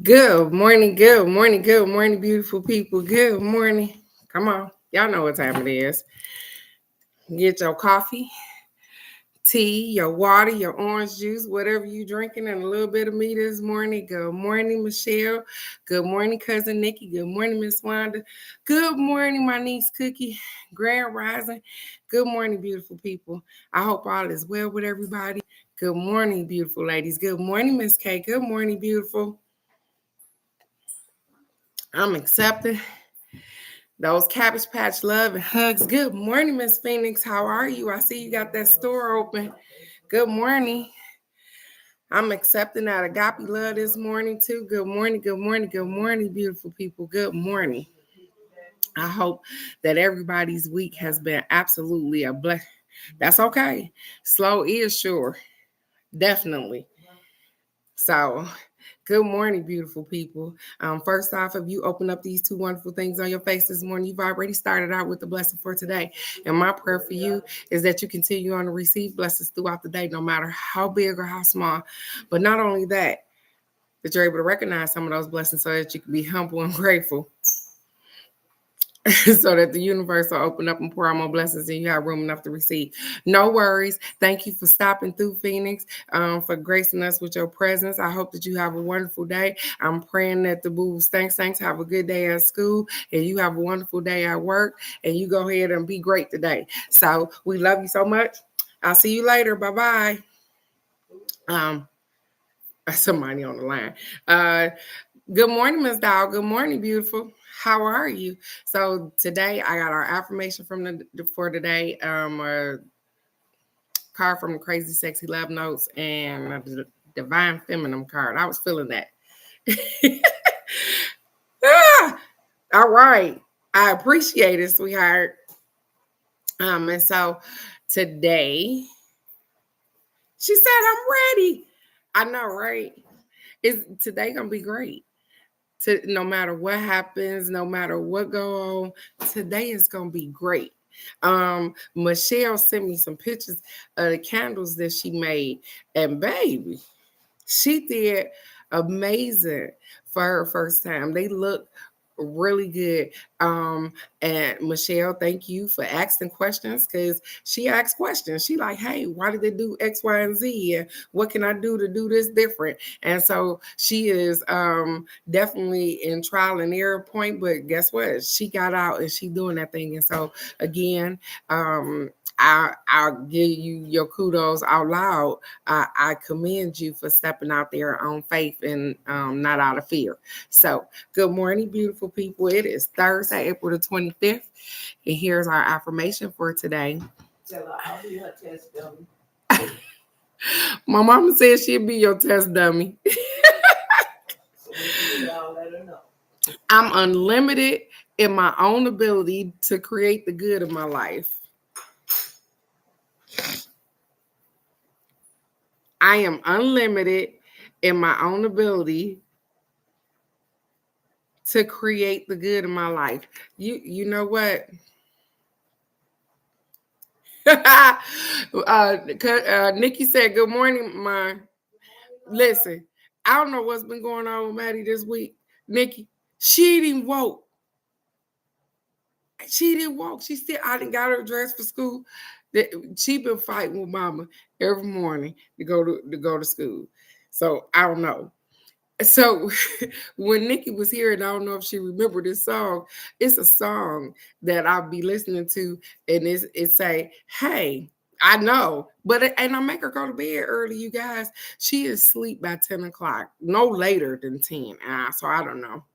Good morning, good morning, good morning, beautiful people. Good morning. Come on. Y'all know what time it is. Get your coffee, tea, your water, your orange juice, whatever you drinking, and a little bit of me this morning. Good morning, Michelle. Good morning, cousin Nikki. Good morning, Miss Wanda. Good morning, my niece Cookie. Grand Rising. Good morning, beautiful people. I hope all is well with everybody. Good morning, beautiful ladies. Good morning, Miss K. Good morning, beautiful. I'm accepting those Cabbage Patch love and hugs. Good morning, Miss Phoenix. How are you? I see you got that store open. Good morning. I'm accepting that agape love this morning too. Good morning, good morning, good morning, beautiful people. Good morning. I hope that everybody's week has been absolutely a blessing. That's okay. Slow is sure. Definitely. So, good morning, beautiful people. First off, if you open up these two wonderful things on your face this morning, you've already started out with the blessing for today. And my prayer for you is that you continue on to receive blessings throughout the day, no matter how big or how small. But not only that, that you're able to recognize some of those blessings so that you can be humble and grateful. So that the universe will open up and pour out more blessings and you have room enough to receive. No worries. Thank you for stopping through, Phoenix, for gracing us with your presence. I hope that you have a wonderful day. I'm praying that the boo stinks have a good day at school and you have a wonderful day at work and you go ahead and be great today. So we love you so much. I'll see you later. Bye-bye. Somebody on the line. Good morning, Miss Dog. Good morning, beautiful. How are you? So today I got our affirmation for today. A card from the Crazy Sexy Love Notes and a Divine Feminine card. I was feeling that. All right. I appreciate it, sweetheart. And so today she said I'm ready. I know, right? Is today gonna be great? No matter what happens, no matter what go on, today is gonna be great. Michelle sent me some pictures of the candles that she made, and baby, she did amazing for her first time. They look really good. And Michelle, thank you for asking questions because she asked questions. She like, hey, why did they do X, Y, and Z? And what can I do to do this different? And so she is definitely in trial and error point, but guess what? She got out and she doing that thing. And so again, I'll give you your kudos out loud. I commend you for stepping out there on faith and not out of fear. So, good morning, beautiful people. It is Thursday, April the 25th, and here's our affirmation for today. Tell her I'll be her test dummy. My mama said she'd be your test dummy. So let her know. I'm unlimited in my own ability to create the good of my life. I am unlimited in my own ability to create the good in my life. You know what? Nikki said, good morning, Ma. Listen, I don't know what's been going on with Maddie this week. Nikki, she didn't woke. She didn't walk. I didn't got her dressed for school. She been fighting with mama every morning to go to school. So I don't know. So when Nikki was here, and I don't know if she remembered this song, it's a song that I'll be listening to, and it say, hey, I know, and I make her go to bed early, you guys. She is asleep by 10 o'clock, no later than 10. So I don't know.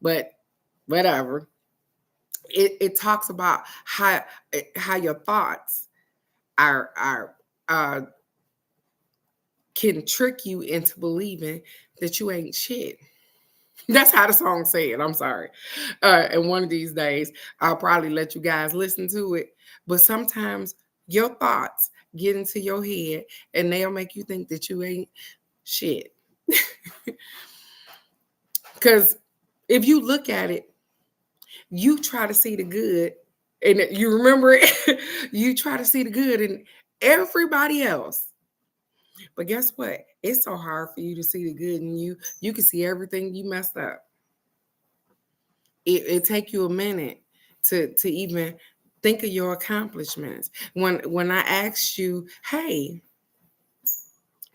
But whatever. It talks about how your thoughts are can trick you into believing that you ain't shit. That's how the song said. I'm sorry. And one of these days, I'll probably let you guys listen to it. But sometimes your thoughts get into your head and they'll make you think that you ain't shit. Because if you look at it, you try to see the good, and you remember it, you try to see the good in everybody else. But guess what? It's so hard for you to see the good in you. You can see everything you messed up. It take you a minute to even think of your accomplishments. When I asked you, hey,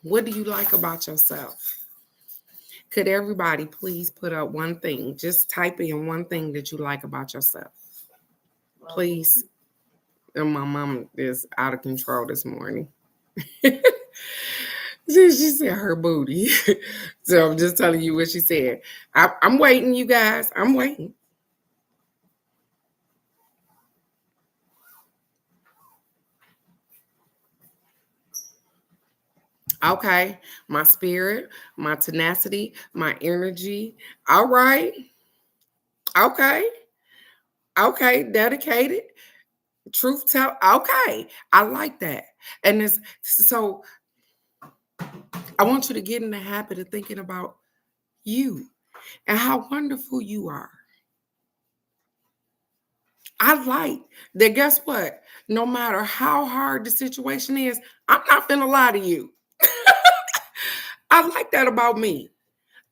what do you like about yourself? Could everybody please put up one thing? Just type in one thing that you like about yourself. Please. And my mom is out of control this morning. She said her booty. So I'm just telling you what she said. I'm waiting, you guys. I'm waiting. Okay. My spirit, my tenacity, my energy. All right. Okay. Okay. Dedicated. Truth tell. Okay. I like that. And it's so I want you to get in the habit of thinking about you and how wonderful you are. I like that. Guess what? No matter how hard the situation is, I'm not finna lie to you. I like that about me.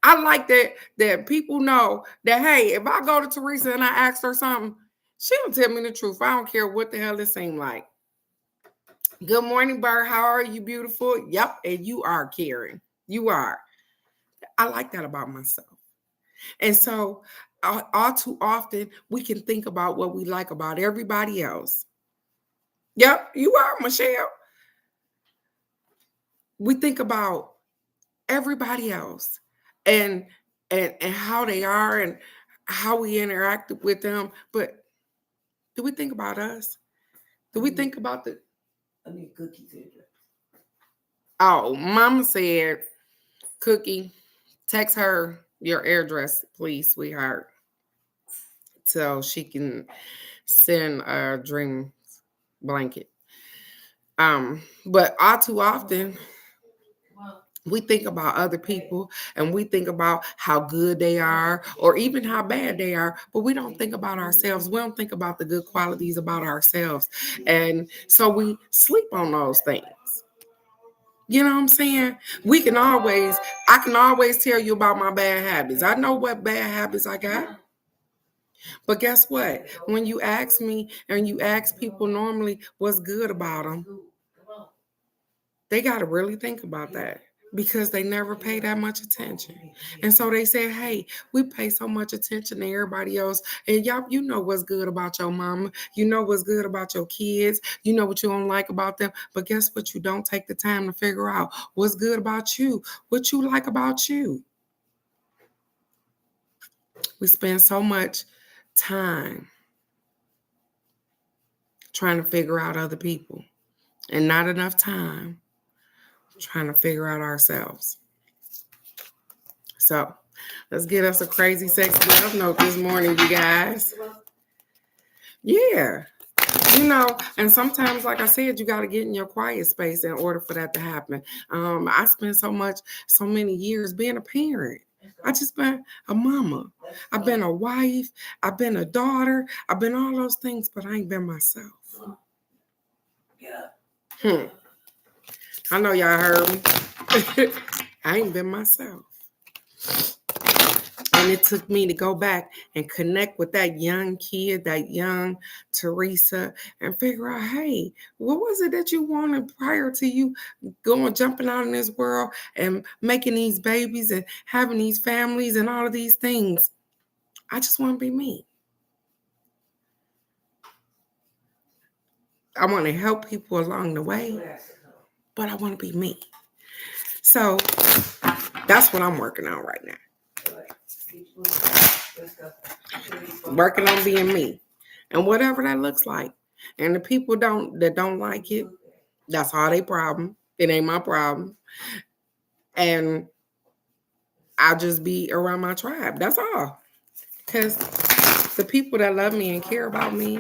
I like that people know that, hey, if I go to Teresa and I ask her something, she'll tell me the truth. I don't care what the hell it seems like. Good morning, Bird. How are you, beautiful? Yep, and you are, Karen. You are. I like that about myself. And so all too often we can think about what we like about everybody else. Yep, you are, Michelle. We think about everybody else and and how they are and how we interact with them. But do we think about us? Do we think about the I need cookies address. Oh, Mama said, Cookie, text her your address, please, sweetheart. So she can send a dream blanket. But all too often we think about other people and we think about how good they are or even how bad they are, but we don't think about ourselves. We don't think about the good qualities about ourselves. And so we sleep on those things. You know what I'm saying? I can always tell you about my bad habits. I know what bad habits I got. But guess what? When you ask me and you ask people normally what's good about them, they got to really think about that because they never pay that much attention. And so they say, hey, we pay so much attention to everybody else. And y'all, you know what's good about your mama. You know what's good about your kids. You know what you don't like about them. But guess what? You don't take the time to figure out what's good about you, what you like about you. We spend so much time trying to figure out other people and not enough time trying to figure out ourselves. So let's get us a crazy sex love note this morning, you guys. Yeah. And sometimes, like I said, you got to get in your quiet space in order for that to happen. I spent so many years being a parent. I just been a mama. I've been a wife. I've been a daughter. I've been all those things, but I ain't been myself. I know y'all heard me. I ain't been myself. And it took me to go back and connect with that young kid, that young Teresa, and figure out, hey, what was it that you wanted prior to you jumping out in this world and making these babies and having these families and all of these things? I just want to be me. I want to help people along the way, but I want to be me. So that's what I'm working on right now. Working on being me and whatever that looks like. And the people that don't like it, that's all they problem. It ain't my problem. And I'll just be around my tribe. That's all. Because the people that love me and care about me,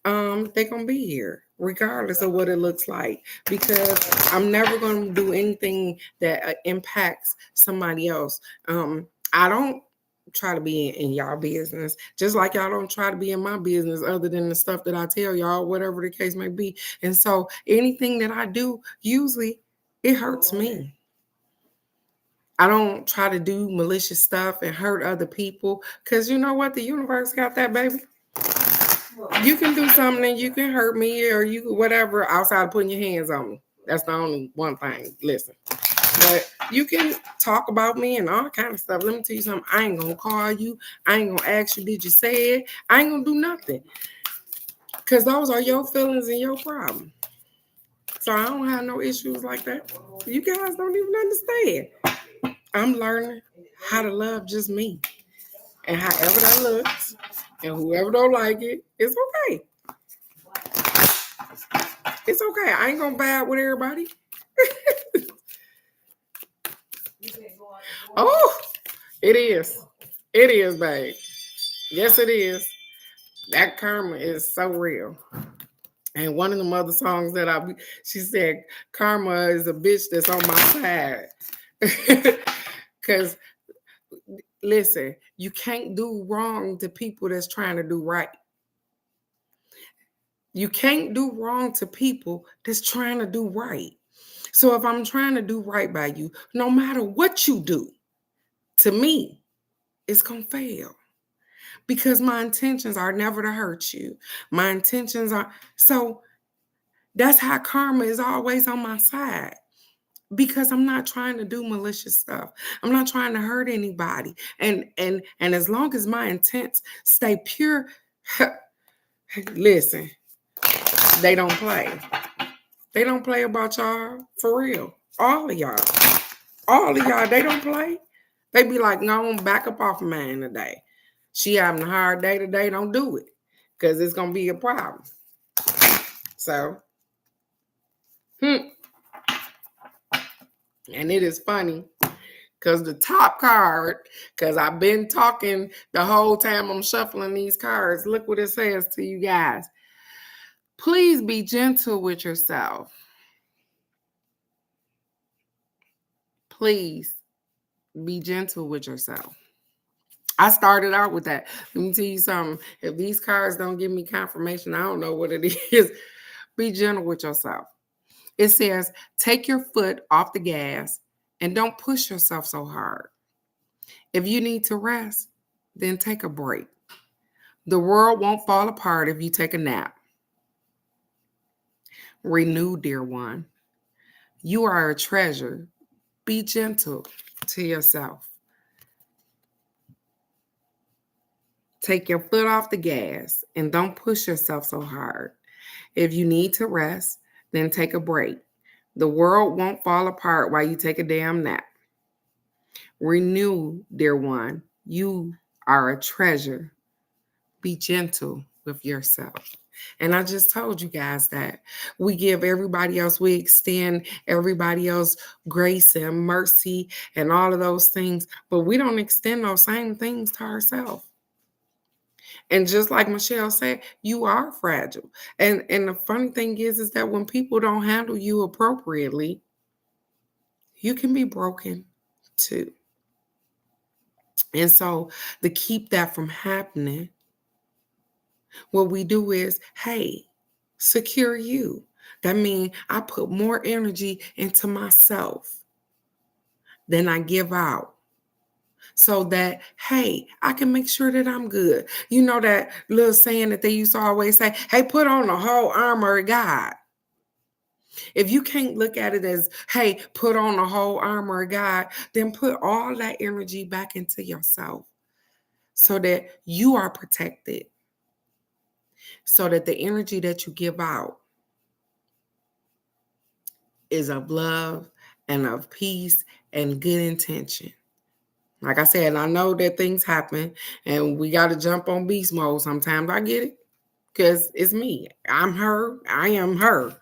they're gonna be here regardless of what it looks like, because I'm never gonna do anything that impacts somebody else. I don't try to be in y'all business, just like y'all don't try to be in my business other than the stuff that I tell y'all, whatever the case may be. And so anything that I do, usually it hurts me. I don't try to do malicious stuff and hurt other people. Because you know what? The universe got that, baby. You can do something and you can hurt me or you whatever outside of putting your hands on me. That's the only one thing. Listen. But you can talk about me and all kind of stuff. Let me tell you something. I ain't going to call you. I ain't going to ask you, did you say it? I ain't going to do nothing. Because those are your feelings and your problem. So I don't have no issues like that. You guys don't even understand. I'm learning how to love just me. And however that looks, and whoever don't like it, it's okay. It's okay. I ain't gonna bad with everybody. Oh, it is. It is, babe. Yes, it is. That karma is so real. And one of the other songs that she said, karma is a bitch that's on my side. Because listen, you can't do wrong to people that's trying to do right. You can't do wrong to people that's trying to do right. So if I'm trying to do right by you, no matter what you do to me, it's going to fail. Because my intentions are never to hurt you. My intentions are, so that's how karma is always on my side. Because I'm not trying to do malicious stuff. I'm not trying to hurt anybody. And as long as my intents stay pure, listen, they don't play. They don't play about y'all for real. All of y'all. All of y'all, they don't play. They be like, no, I'm back up off of mine today. She having a hard day today, don't do it. Because it's going to be a problem. So, and it is funny. Because the top card, because I've been talking the whole time I'm shuffling these cards. Look what it says to you guys. Please be gentle with yourself. Please be gentle with yourself. I started out with that. Let me tell you something. If these cards don't give me confirmation, I don't know what it is. Be gentle with yourself. It says, take your foot off the gas and don't push yourself so hard. If you need to rest, then take a break. The world won't fall apart if you take a nap. Renew, dear one. You are a treasure. Be gentle to yourself. Take your foot off the gas and don't push yourself so hard. If you need to rest, then take a break. The world won't fall apart while you take a damn nap. Renew, dear one. You are a treasure. Be gentle with yourself. And I just told you guys that we give everybody else, we extend everybody else grace and mercy and all of those things, but we don't extend those same things to ourselves. And just like Michelle said, you are fragile. And the funny thing is that when people don't handle you appropriately, you can be broken too. And so to keep that from happening, what we do is, hey, secure you. That means I put more energy into myself than I give out. So that, hey, I can make sure that I'm good. You know that little saying that they used to always say, hey, put on the whole armor of God. If you can't look at it as, hey, put on the whole armor of God, then put all that energy back into yourself so that you are protected. So that the energy that you give out is of love and of peace and good intention. Like I said, I know that things happen and we got to jump on beast mode sometimes. I get it because it's me. I'm her. I am her.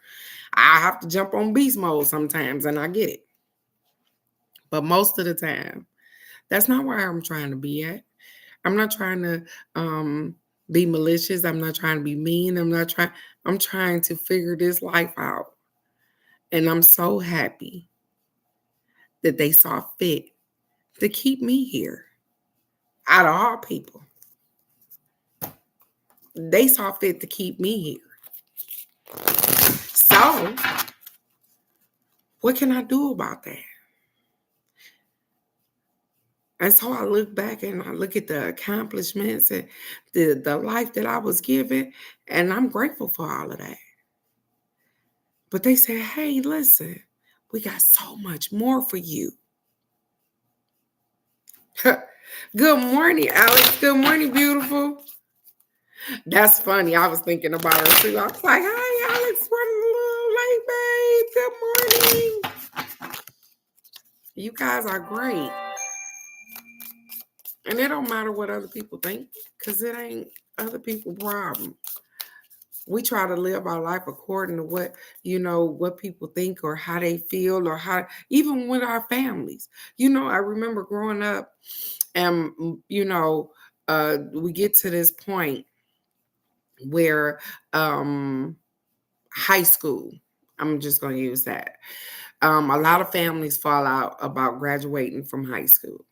I have to jump on beast mode sometimes and I get it. But most of the time, that's not where I'm trying to be at. I'm not trying to be malicious. I'm not trying to be mean. I'm trying to figure this life out. And I'm so happy that they saw fit to keep me here. Out of all people, they saw fit to keep me here. So, what can I do about that? And so I look back and I look at the accomplishments and the life that I was given, and I'm grateful for all of that. But they said, hey, listen, we got so much more for you. Good morning, Alex. Good morning, beautiful. That's funny. I was thinking about her too. I was like, hi, Alex, running a little late, babe. Good morning. You guys are great. And it don't matter what other people think, because it ain't other people's problem. We try to live our life according to what people think or how they feel, or how, even with our families. I remember growing up, and we get to this point where high school, I'm just going to use that. A lot of families fall out about graduating from high school.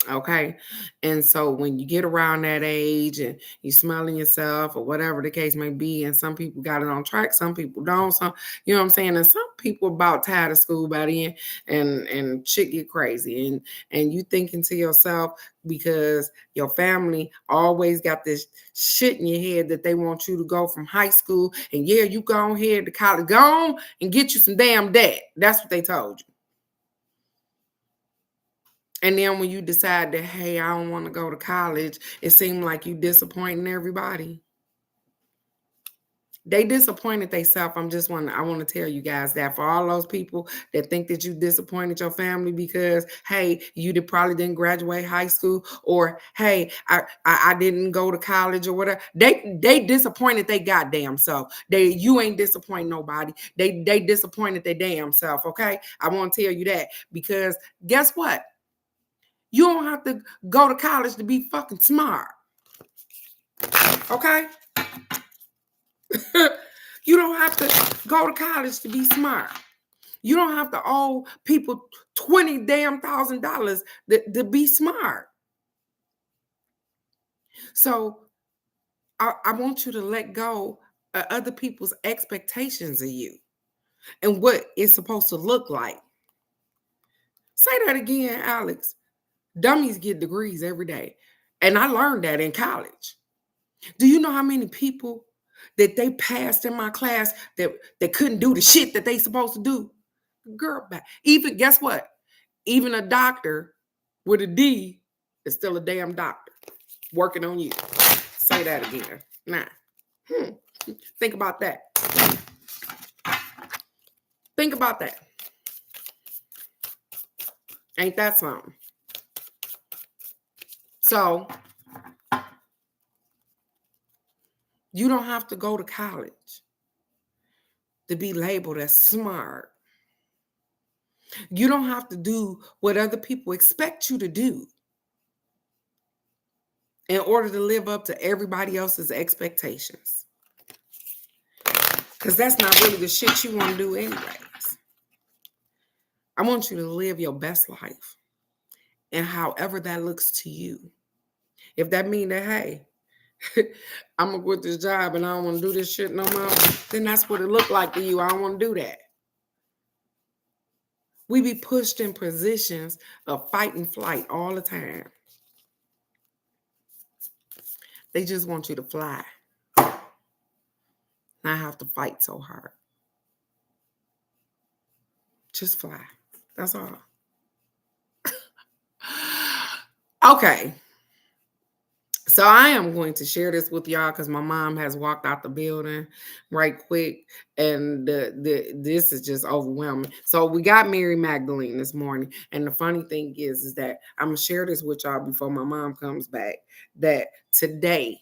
Okay. And so when you get around that age and you smelling yourself or whatever the case may be, and some people got it on track, some people don't. Some, you know what I'm saying? And some people about tired of school by then, and shit get crazy. And you thinking to yourself, because your family always got this shit in your head that they want you to go from high school, and yeah, you go ahead to college, go on and get you some damn debt. That's what they told you. And then when you decide that, hey, I don't want to go to college, it seemed like you disappointing everybody. They disappointed themselves. I want to tell you guys that for all those people that think that you disappointed your family because, hey, probably didn't graduate high school, or hey, I didn't go to college or whatever. They disappointed they goddamn self. You ain't disappointing nobody. They disappointed their damn self. Okay, I want to tell you that, because guess what? You don't have to go to college to be fucking smart. Okay? You don't have to go to college to be smart. You don't have to owe people $20,000 to be smart. So I want you to let go of other people's expectations of you and what it's supposed to look like. Say that again, Alex. Dummies get degrees every day. And I learned that in college. Do you know how many people that they passed in my class that couldn't do the shit that they supposed to do? Girl, even, guess what? Even a doctor with a D is still a damn doctor working on you. Say that again. Nah. Think about that. Think about that. Ain't that something? So you don't have to go to college to be labeled as smart. You don't have to do what other people expect you to do in order to live up to everybody else's expectations. Because that's not really the shit you want to do anyways. I want you to live your best life, and however that looks to you. If that means that, hey, I'm going to quit this job and I don't want to do this shit no more, then that's what it looked like to you. I don't want to do that. We be pushed in positions of fight and flight all the time. They just want you to fly, not have to fight so hard. Just fly. That's all. Okay. So I am going to share this with y'all because my mom has walked out the building right quick, and this is just overwhelming. So we got Mary Magdalene this morning, and the funny thing is that I'm gonna share this with y'all before my mom comes back. That today,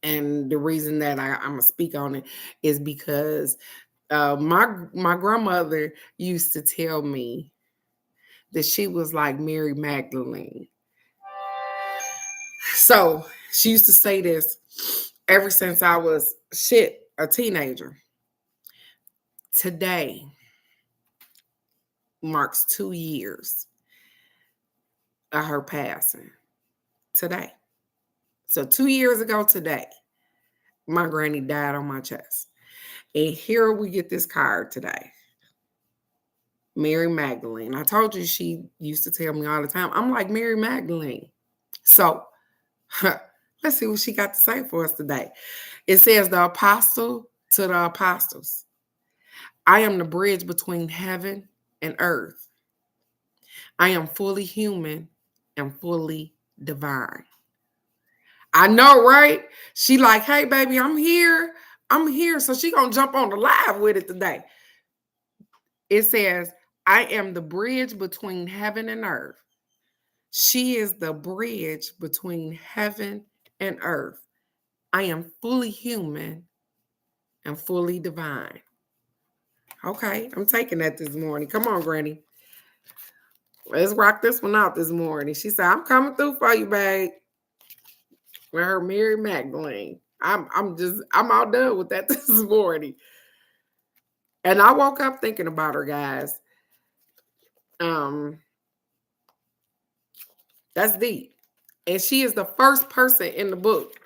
and the reason that I'm gonna speak on it is because my grandmother used to tell me that she was like Mary Magdalene. So she used to say this ever since I was a teenager. Today marks 2 years of her passing. Today. So 2 years ago today, my granny died on my chest. And here we get this card today. Mary Magdalene. I told you she used to tell me all the time, I'm like Mary Magdalene. So let's see what she got to say for us today. It says, the apostle to the apostles. I am the bridge between heaven and earth. I am fully human and fully divine. I know, right? She like, hey, baby, I'm here. I'm here. So she gonna jump on the live with it today. It says, I am the bridge between heaven and earth. She is the bridge between heaven and earth. I am fully human and fully divine. Okay, I'm taking that this morning. Come on, Granny. Let's rock this one out this morning. She said, I'm coming through for you, babe. With her Mary Magdalene. I'm all done with that this morning. And I woke up thinking about her, guys. That's deep. And she is the first person in the book.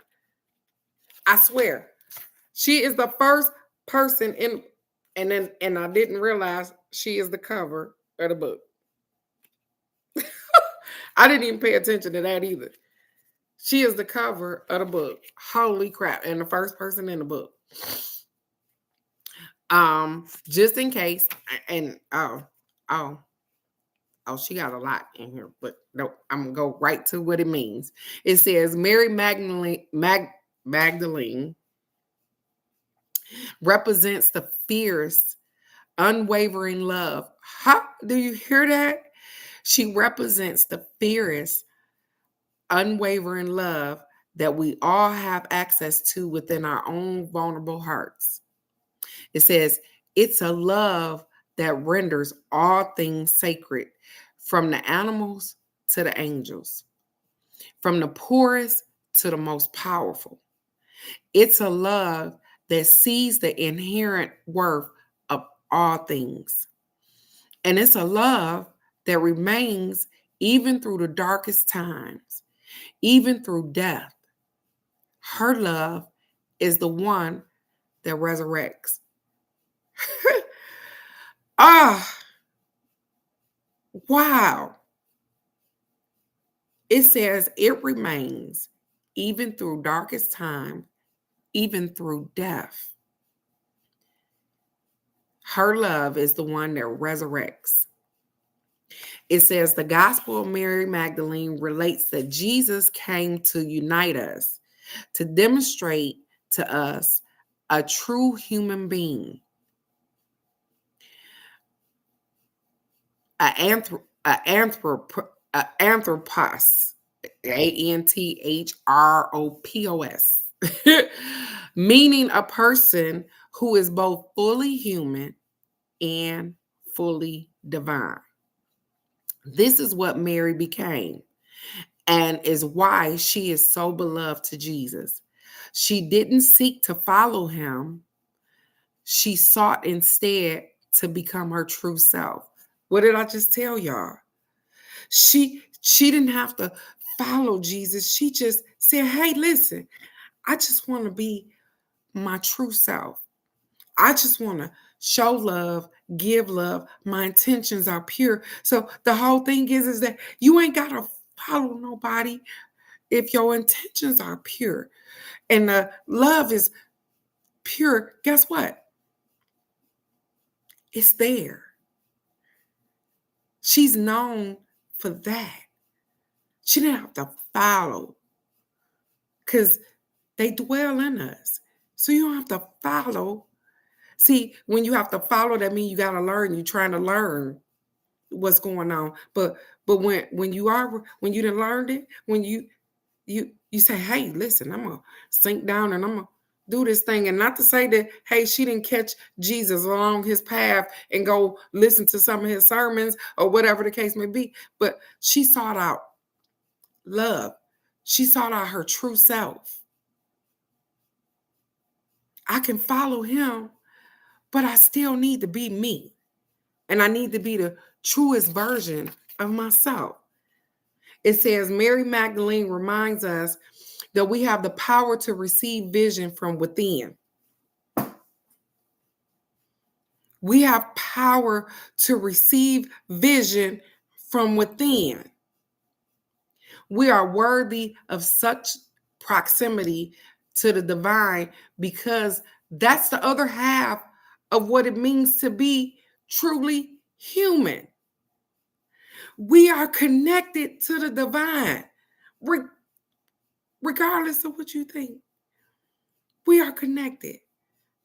I swear. She is the first person in, and I didn't realize she is the cover of the book. I didn't even pay attention to that either. She is the cover of the book. Holy crap. And the first person in the book. Just in case, and she got a lot in here, but no, I'm gonna go right to what it means. It says Mary Magdalene represents the fierce, unwavering love. Do you hear that? She represents the fierce, unwavering love that we all have access to within our own vulnerable hearts. It says it's a love that renders all things sacred, from the animals to the angels, from the poorest to the most powerful. It's a love that sees the inherent worth of all things. And it's a love that remains even through the darkest times, even through death. Her love is the one that resurrects. Wow. It says it remains even through darkest time, even through death. Her love is the one that resurrects. It says the Gospel of Mary Magdalene relates that Jesus came to unite us, to demonstrate to us a true human being, an anthropos, ANTHROPOS, meaning a person who is both fully human and fully divine. This is what Mary became, and is why she is so beloved to Jesus. She didn't seek to follow him. She sought instead to become her true self. What did I just tell y'all? She didn't have to follow Jesus. She just said, hey, listen, I just want to be my true self. I just want to show love, give love. My intentions are pure. So the whole thing is that you ain't got to follow nobody if your intentions are pure and the love is pure. Guess what? It's there. She's known for that. She didn't have to follow because they dwell in us. So you don't have to follow. See, when you have to follow, that means you got to learn. You're trying to learn what's going on. But when you done learned it, when you say, hey, listen, I'm gonna sink down and I'm gonna do this thing. And not to say that, hey, she didn't catch Jesus along his path and go listen to some of his sermons or whatever the case may be, but she sought out love. She sought out her true self. I can follow him, but I still need to be me. And I need to be the truest version of myself. It says Mary Magdalene reminds us that we have the power to receive vision from within. We have power to receive vision from within. We are worthy of such proximity to the divine because that's the other half of what it means to be truly human. We are connected to the divine, regardless of what you think. We are connected.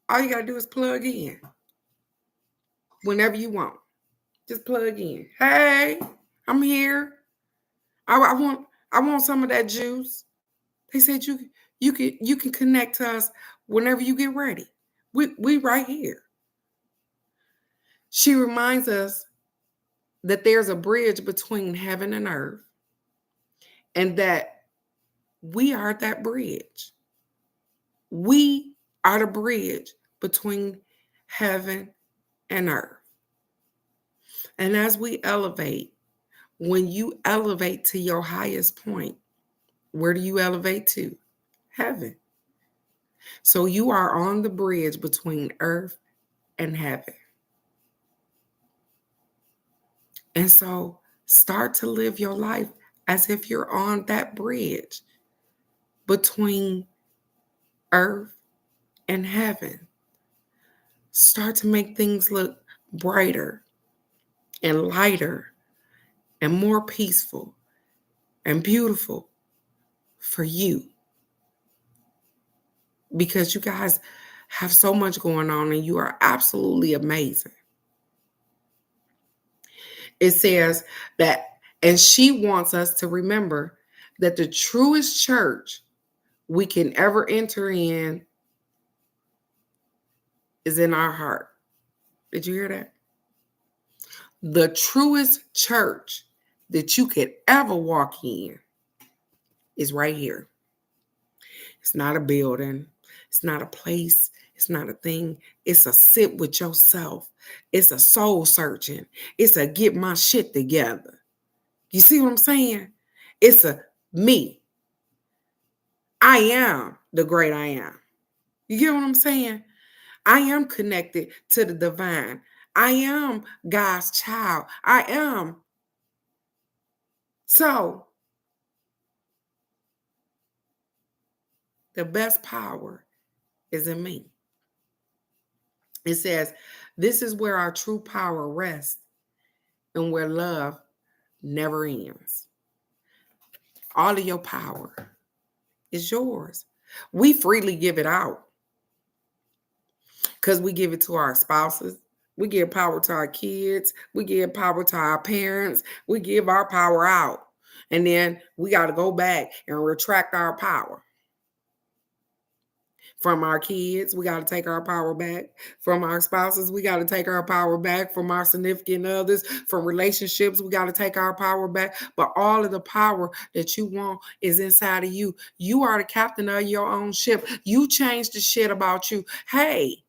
All you got to do is plug in whenever you want. Just plug in. Hey, I'm here. I want some of that juice. They said you can connect to us whenever you get ready. We right here. She reminds us that there's a bridge between heaven and earth, and that we are that bridge. We are the bridge between heaven and earth. And as we elevate, when you elevate to your highest point, where do you elevate to? Heaven. So you are on the bridge between earth and heaven. And so start to live your life as if you're on that bridge between earth and heaven. Start to make things look brighter and lighter and more peaceful and beautiful for you. Because you guys have so much going on and you are absolutely amazing. It says that, and she wants us to remember that the truest church we can ever enter in is in our heart. Did you hear that? The truest church that you could ever walk in is right here. It's not a building. It's not a place. It's not a thing. It's a sit with yourself. It's a soul searching. It's a get my shit together. You see what I'm saying? It's a me. I am the great I am. You get what I'm saying? I am connected to the divine. I am God's child. I am. So, the best power is in me. It says, this is where our true power rests and where love never ends. All of your power is yours. We freely give it out because we give it to our spouses. We give power to our kids. We give power to our parents. We give our power out. And then we got to go back and retract our power. From our kids, we got to take our power back. From our spouses, we got to take our power back. From our significant others, from relationships, we got to take our power back. But all of the power that you want is inside of you. You are the captain of your own ship. You change the shit about you. Hey,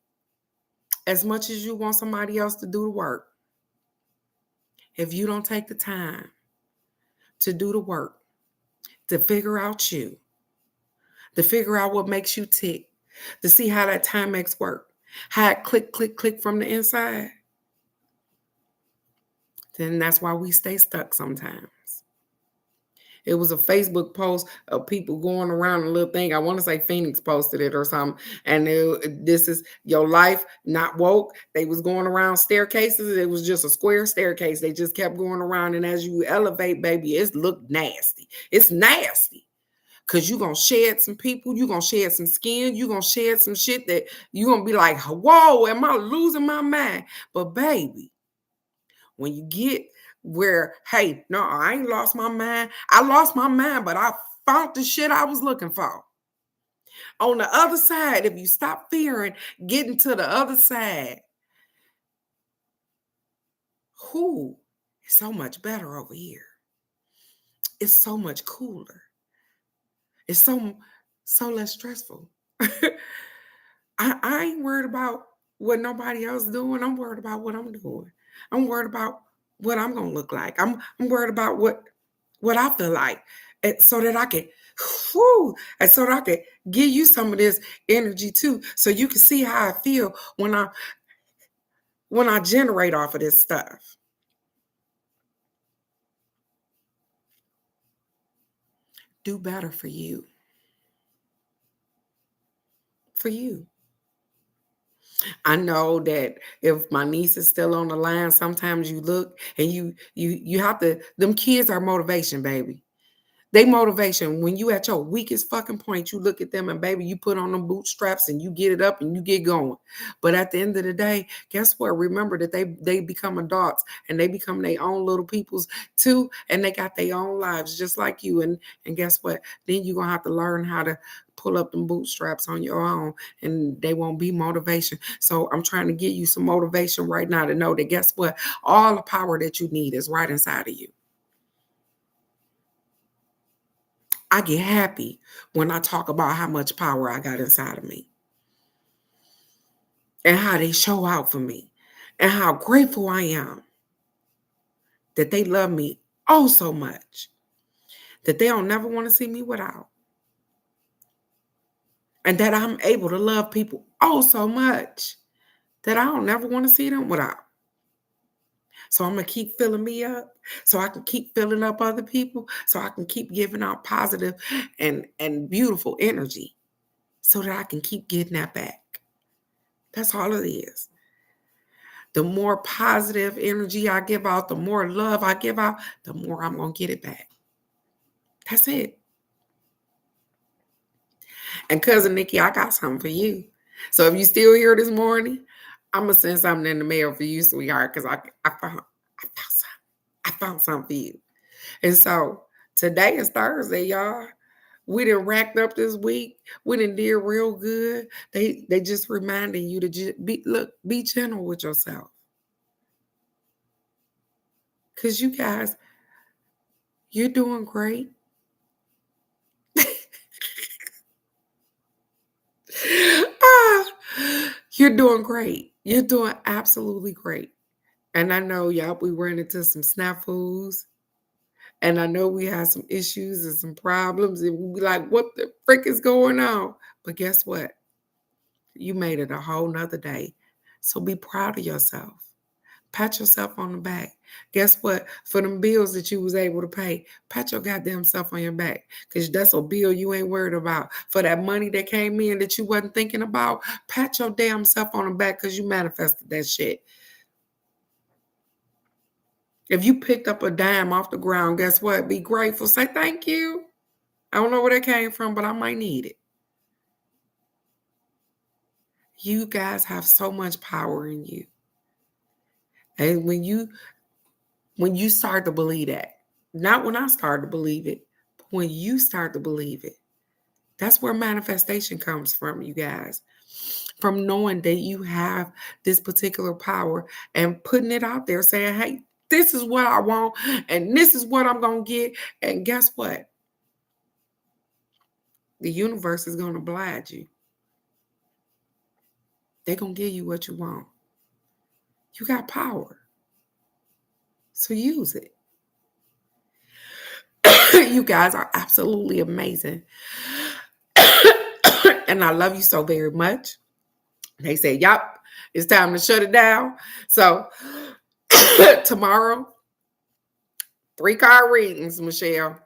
as much as you want somebody else to do the work, if you don't take the time to do the work, to figure out you, to figure out what makes you tick, to see how that Timex work, how it click from the inside, then that's why we stay stuck sometimes. It was a Facebook post of people going around a little thing. I want to say Phoenix posted it or something. And this is your life, not woke. They was going around staircases. It was just a square staircase. They just kept going around. And as you elevate, baby, it looked nasty. It's nasty. Because you're going to shed some people. You're going to shed some skin. You're going to shed some shit that you're going to be like, whoa, am I losing my mind? But baby, when you get where, hey, no, I ain't lost my mind. I lost my mind, but I found the shit I was looking for. On the other side, if you stop fearing getting to the other side, it's so much better over here. It's so much cooler. It's so less stressful. I ain't worried about what nobody else doing. I'm worried about what I'm doing. I'm worried about what I'm gonna look like. I'm worried about what I feel like, and so that I can, and so that I can give you some of this energy too, so you can see how I feel when when I generate off of this stuff. Do better for you. For you. I know that if my niece is still on the line, sometimes you look and you have to, them kids are motivation, baby. They motivation. When you at your weakest fucking point, you look at them and baby, you put on them bootstraps and you get it up and you get going. But at the end of the day, guess what? Remember that they become adults and they become their own little peoples too, and they got their own lives just like you. And guess what? Then you're gonna have to learn how to pull up them bootstraps on your own, and they won't be motivation. So I'm trying to give you some motivation right now to know that guess what? All the power that you need is right inside of you. I get happy when I talk about how much power I got inside of me and how they show out for me and how grateful I am that they love me oh so much that they don't never want to see me without, and that I'm able to love people oh so much that I don't never want to see them without. So I'm going to keep filling me up so I can keep filling up other people, so I can keep giving out positive and beautiful energy so that I can keep getting that back. That's all it is. The more positive energy I give out, the more love I give out, the more I'm going to get it back. That's it. And Cousin Nikki, I got something for you. So if you still here this morning, I'm going to send something in the mail for you, sweetheart, because I found something for you. And so today is Thursday, y'all. We done racked up this week. We done did real good. They just reminding you to be gentle with yourself. Because you guys, you're doing great. You're doing great. You're doing absolutely great. And I know y'all, we ran into some snafus. And I know we had some issues and some problems. And we be like, what the frick is going on? But guess what? You made it a whole nother day. So be proud of yourself. Pat yourself on the back. Guess what? For them bills that you was able to pay, pat your goddamn self on your back. Because that's a bill you ain't worried about. For that money that came in that you wasn't thinking about, pat your damn self on the back because you manifested that shit. If you picked up a dime off the ground, guess what? Be grateful. Say thank you. I don't know where that came from, but I might need it. You guys have so much power in you. And when you start to believe that, not when I started to believe it, but when you start to believe it, that's where manifestation comes from, you guys. From knowing that you have this particular power and putting it out there saying, hey, this is what I want and this is what I'm going to get. And guess what? The universe is going to oblige you. They're going to give you what you want. You got power. So use it. You guys are absolutely amazing. And I love you so very much. They say, yup, it's time to shut it down. So tomorrow, 3-card readings, Michelle.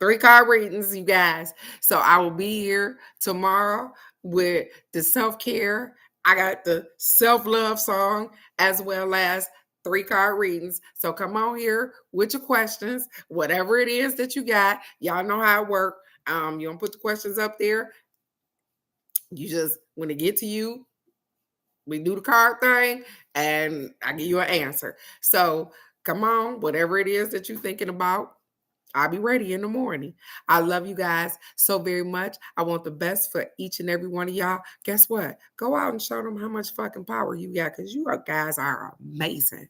3-card readings, you guys. So I will be here tomorrow with the self-care. I got the self-love song as well as 3-card readings. So come on here with your questions, whatever it is that you got. Y'all know how it works. You don't put the questions up there. You just, when it get to you, we do the card thing and I give you an answer. So come on, whatever it is that you're thinking about, I'll be ready in the morning. I love you guys so very much. I want the best for each and every one of y'all. Guess what? Go out and show them how much fucking power you got because you guys are amazing.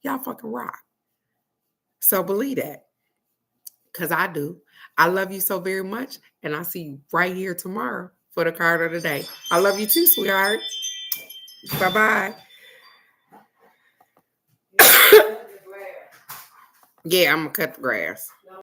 Y'all fucking rock. So believe that because I do. I love you so very much. And I'll see you right here tomorrow for the card of the day. I love you too, sweetheart. Bye-bye. Yeah, I'm going to cut the grass.